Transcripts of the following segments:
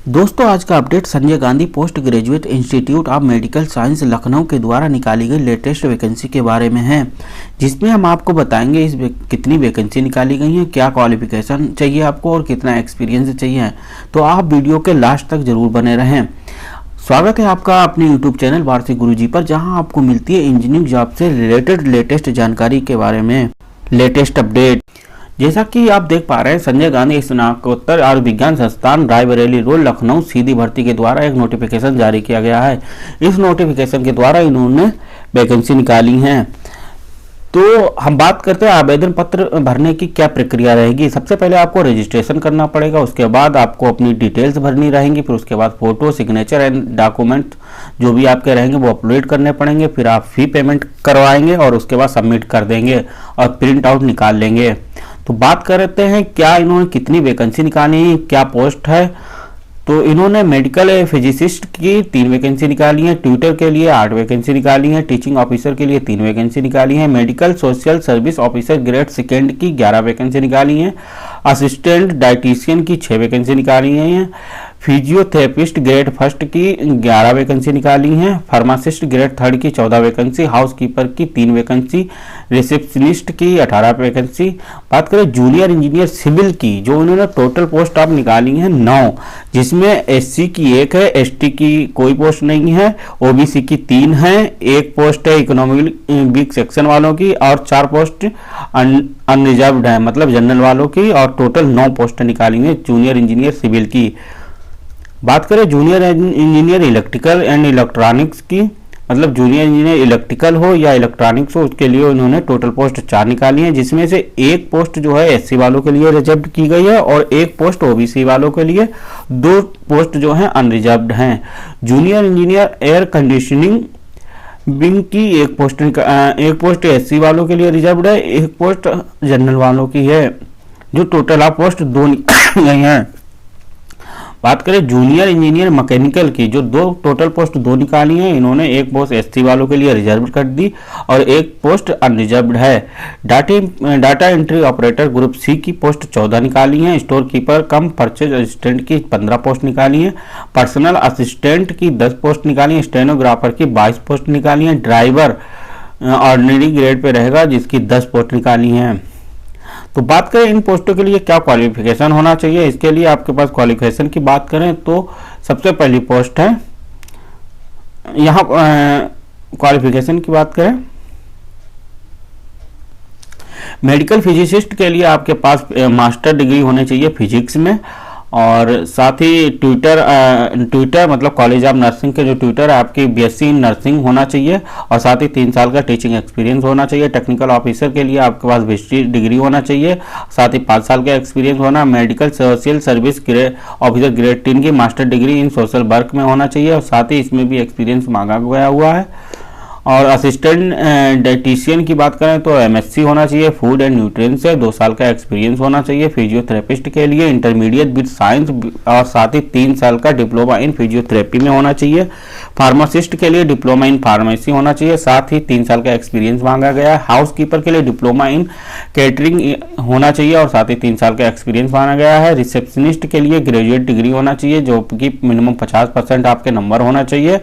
दोस्तों आज का update Sanjay Gandhi post graduate institute of medical science Lucknow के द्वारा निकाली गई लेटेस्ट वैकेंसी के बारे में है, जिसमें हम आपको बताएंगे कितनी वैकेंसी निकाली गई है, क्या क्वालिफिकेशन चाहिए आपको और कितना एक्सपीरियंस चाहिए। तो आप वीडियो के लास्ट तक जरूर बने रहें। स्वागत है आपका अपने यूट्यूब चैनल वार्षिक गुरुजी पर, जहां आपको मिलती है इंजीनियरिंग जॉब से रिलेटेड लेटेस्ट जानकारी के बारे में लेटेस्ट अपडेट। जैसा कि आप देख पा रहे हैं, संजय गांधी स्नातकोत्तर और विज्ञान संस्थान रायबरेली रोड लखनऊ सीधी भर्ती के द्वारा एक नोटिफिकेशन जारी किया गया है। इस नोटिफिकेशन के द्वारा इन्होंने वैकेंसी निकाली है। तो हम बात करते हैं आवेदन पत्र भरने की क्या प्रक्रिया रहेगी। सबसे पहले आपको रजिस्ट्रेशन करना पड़ेगा, उसके बाद आपको अपनी डिटेल्स भरनी रहेंगी, फिर उसके बाद फोटो, सिग्नेचर एंड डॉक्यूमेंट जो भी आपके रहेंगे वो अपलोड करने पड़ेंगे। फिर आप फी पेमेंट करवाएंगे और उसके बाद सबमिट कर देंगे और प्रिंट आउट निकाल लेंगे। तो बात करते हैं क्या इन्होंने कितनी वैकेंसी निकाली है, क्या पोस्ट है। तो इन्होंने मेडिकल फिजिसिस्ट की 3 वैकेंसी निकाली है, ट्यूटर के लिए 8 वैकेंसी निकाली है, टीचिंग ऑफिसर के लिए 3 वैकेंसी निकाली है, medical social service officer grade second की 11 वैकेंसी निकाली है, असिस्टेंट डाइटिशियन की 6 वैकेंसी निकाली है, फिजियोथेरेपिस्ट ग्रेड फर्स्ट की 11 वैकेंसी निकाली है, फार्मासिस्ट ग्रेड थर्ड की 14 वैकेंसी, हाउसकीपर की 3 वैकेंसी, रिसेप्शनिस्ट की 18 वैकेंसी। बात करें जूनियर इंजीनियर सिविल की, जो इन्होंने टोटल पोस्ट आप निकाली है 9, जिसमें एससी की 1 है, एसटी की कोई पोस्ट नहीं है, ओबीसी की 3 है, 1 पोस्ट है इकोनॉमिक वीक सेक्शन वालों की और 4 पोस्ट अनरिजर्व्ड है, मतलब जनरल वालों की, और टोटल 9 पोस्ट निकाली है जूनियर इंजीनियर सिविल की। बात करें junior engineer electrical and electronics की, मतलब जूनियर इंजीनियर इलेक्ट्रिकल हो या इलेक्ट्रॉनिक्स हो, उसके लिए उन्होंने टोटल पोस्ट 4 निकाली है, जिसमें से 1 पोस्ट जो है एससी वालों के लिए रिजर्व की गई है और 1 पोस्ट ओबीसी वालों के लिए, 2 पोस्ट जो है अनरिजर्व्ड हैं। Junior engineer air conditioning wing की 1 पोस्ट एससी वालों के लिए रिजर्व्ड है, 1 पोस्ट जनरल वालों की है, जो टोटल आप पोस्ट 2 निकाली गई हैं। बात करें जूनियर इंजीनियर मैकेनिकल की, जो 2 टोटल पोस्ट 2 निकाली हैं, इन्होंने 1 पोस्ट एससी वालों के लिए रिजर्व कर दी और 1 पोस्ट अनरिजर्व्ड है। Data entry operator group C की पोस्ट 14 निकाली हैं, store keeper cum purchase assistant की 15 पोस्ट निकाली हैं, पर्सनल असिस्टेंट की 10 पोस्ट निकाली हैं, स्टेनोग्राफर की 22 पोस्ट निकाली हैं, ड्राइवर ऑर्डिनरी ग्रेड पे रहेगा जिसकी 10 पोस्ट निकाली हैं। तो बात करें इन पोस्टों के लिए क्या क्वालिफिकेशन होना चाहिए। इसके लिए आपके पास क्वालिफिकेशन की बात करें तो सबसे पहली पोस्ट है, यहाँ क्वालिफिकेशन की बात करें, मेडिकल फिजिसिस्ट के लिए आपके पास मास्टर डिग्री होनी चाहिए फिजिक्स में, और साथ ही ट्यूटर मतलब कॉलेज ऑफ नर्सिंग के जो ट्यूटर है आपकी बीएससी इन नर्सिंग होना चाहिए, और साथ ही 3 साल का टीचिंग एक्सपीरियंस होना चाहिए। टेक्निकल ऑफिसर के लिए आपके पास बीएससी डिग्री होना चाहिए, साथ ही 5 साल का एक्सपीरियंस होना। Medical social service officer grade 3 की master degree in social work में होना चाहिए, और साथ ही इसमें भी एक्सपीरियंस मांगा गया हुआ है। और असिस्टेंट डाइटिशियन की बात करें तो एमएससी होना चाहिए फूड एंड न्यूट्रिएंट से, 2 साल का एक्सपीरियंस होना चाहिए। फिजियोथेरेपिस्ट के लिए इंटरमीडिएट विद साइंस और साथ ही 3 साल का डिप्लोमा इन फिजियोथेरेपी में होना चाहिए। फार्मासिस्ट के लिए डिप्लोमा इन फार्मेसी होना चाहिए, साथ ही 3 साल का एक्सपीरियंस मांगा गया है। हाउसकीपर के लिए डिप्लोमा इन कैटरिंग होना चाहिए और साथ ही 3 साल का एक्सपीरियंस मांगा गया है। रिसेप्शनिस्ट के लिए ग्रेजुएट डिग्री होना चाहिए, जो कि मिनिमम 50% आपके नंबर होना चाहिए।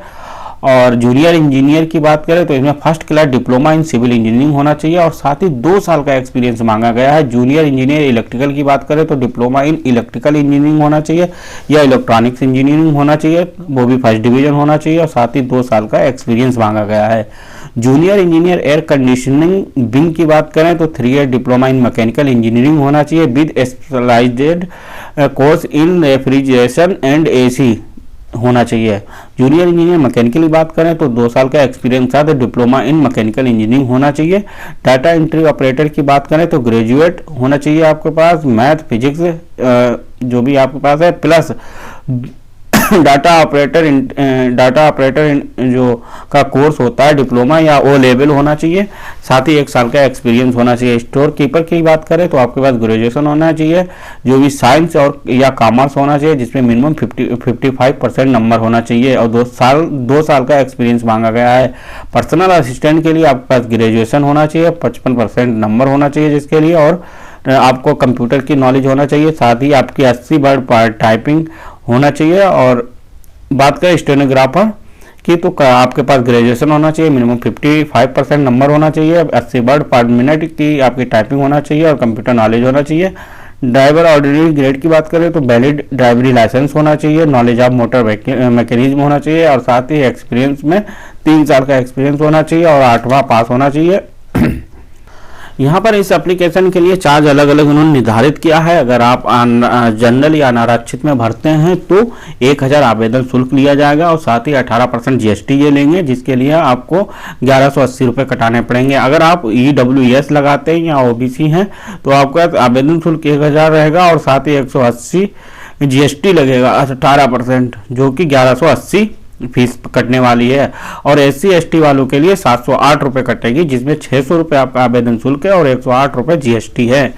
और जूनियर इंजीनियर की बात करें तो इसमें first class diploma in civil engineering होना चाहिए और साथ ही 2 साल का एक्सपीरियंस मांगा गया है। जूनियर इंजीनियर इलेक्ट्रिकल की बात करें तो डिप्लोमा इन इलेक्ट्रिकल इंजीनियरिंग होना चाहिए या इलेक्ट्रॉनिक्स इंजीनियरिंग होना चाहिए, वो भी फर्स्ट डिवीजन होना चाहिए, और साथ ही 2 साल का एक्सपीरियंस मांगा गया है। Junior engineer air conditioning wing की बात करें तो 3 year diploma in mechanical engineering होना चाहिए with specialised course in refrigeration and AC होना चाहिए। जूनियर इंजीनियर मैकेनिकल की बात करें तो 2 साल का एक्सपीरियंस साथ डिप्लोमा इन मैकेनिकल इंजीनियरिंग होना चाहिए। डाटा एंट्री ऑपरेटर की बात करें तो ग्रेजुएट होना चाहिए आपके पास, मैथ फिजिक्स जो भी आपके पास है, प्लस डाटा ऑपरेटर जो का कोर्स होता है डिप्लोमा या ओ लेवल होना चाहिए, साथ ही 1 साल का एक्सपीरियंस होना चाहिए। स्टोर कीपर की बात करें तो आपके पास ग्रेजुएशन होना चाहिए, जो भी साइंस और या कॉमर्स होना चाहिए, जिसमें मिनिमम 55% नंबर होना चाहिए, और 2 साल का एक्सपीरियंस मांगा गया है। पर्सनल असिस्टेंट के लिए आपके पास ग्रेजुएशन होना चाहिए, 55% नंबर होना चाहिए जिसके लिए, और आपको कंप्यूटर की नॉलेज होना चाहिए, साथ ही आपकी 80 वर्ड टाइपिंग होना चाहिए। और बात करें स्टेनोग्राफर की तो आपके पास ग्रेजुएशन होना चाहिए, मिनिमम 55% नंबर होना चाहिए, 80 वर्ड पर मिनट की आपकी टाइपिंग होना चाहिए और कंप्यूटर नॉलेज होना चाहिए। ड्राइवर ऑर्डिनरी ग्रेड की बात करें तो वैलिड ड्राइवरी लाइसेंस होना चाहिए, नॉलेज ऑफ मोटर मैकेनिज्म होना चाहिए और साथ ही एक्सपीरियंस में 3 साल का एक्सपीरियंस होना चाहिए और 8वां पास होना चाहिए। यहाँ पर इस एप्लीकेशन के लिए चार्ज अलग अलग उन्होंने निर्धारित किया है। अगर आप जनरल या अनारक्षित में भरते हैं तो 1000 आवेदन शुल्क लिया जाएगा और साथ ही 18% GST ये लेंगे, जिसके लिए आपको 1180 रुपये कटाने पड़ेंगे। अगर आप EWS लगाते हैं या OBC हैं तो आपका आवेदन शुल्क 1000 रहेगा और साथ ही 180 GST लगेगा 18%, जो कि 1180 फीस कटने वाली है। और SC ST वालों के लिए 708 रुपये कटेगी, जिसमें 600 रुपये आपका आवेदन शुल्क है और 108 रुपये GST है।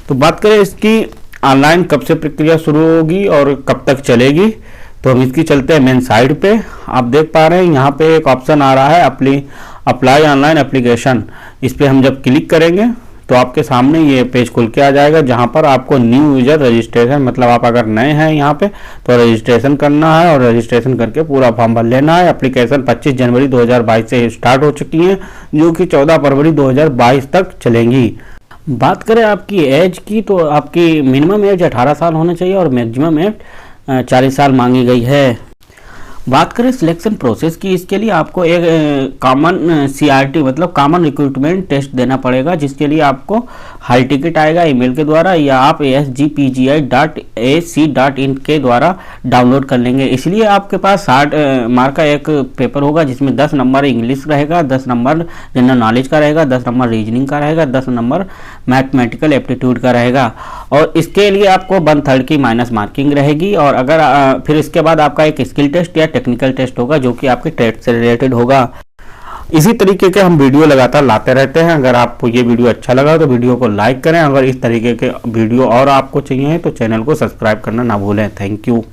तो बात करें इसकी ऑनलाइन कब से प्रक्रिया शुरू होगी और कब तक चलेगी, तो हम इसकी चलते हैं मेन साइट पे। आप देख पा रहे हैं यहाँ पे एक ऑप्शन आ रहा है अप्लाई ऑनलाइन एप्लीकेशन। इस पर हम जब क्लिक करेंगे तो आपके सामने ये पेज खुल के आ जाएगा, जहां पर आपको न्यू यूजर रजिस्ट्रेशन, मतलब आप अगर नए हैं यहाँ पे तो रजिस्ट्रेशन करना है और रजिस्ट्रेशन करके पूरा फॉर्म भर लेना है। एप्लीकेशन 25 जनवरी 2022 से स्टार्ट हो चुकी है, जो कि 14 फरवरी 2022 तक चलेंगी। बात करें आपकी एज की तो आपकी मिनिमम एज 18 साल होना चाहिए और मैक्सिमम एज 40 साल मांगी गई है। बात करें सिलेक्शन प्रोसेस की, इसके लिए आपको एक कॉमन CRT मतलब कॉमन रिक्रूटमेंट टेस्ट देना पड़ेगा, जिसके लिए आपको हाई टिकट आएगा ईमेल के द्वारा या आप asgpgi.ac.in के द्वारा डाउनलोड कर लेंगे। इसलिए आपके पास 60 मार्क का एक पेपर होगा, जिसमें 10 नंबर इंग्लिश रहेगा, 10 नंबर जनरल नॉलेज का रहेगा, 10 नंबर रीजनिंग का रहेगा, 10 नंबर मैथमेटिकल एप्टीट्यूड का रहेगा। और इसके लिए आपको 1/3 की माइनस मार्किंग रहेगी। और अगर फिर इसके बाद आपका एक स्किल टेस्ट या टेक्निकल टेस्ट होगा, जो कि आपके ट्रेड से रिलेटेड होगा। इसी तरीके के हम वीडियो लगातार लाते रहते हैं। अगर आपको ये वीडियो अच्छा लगा तो वीडियो को लाइक करें। अगर इस तरीके के वीडियो और आपको चाहिए तो चैनल को सब्सक्राइब करना ना भूलें। Thank you.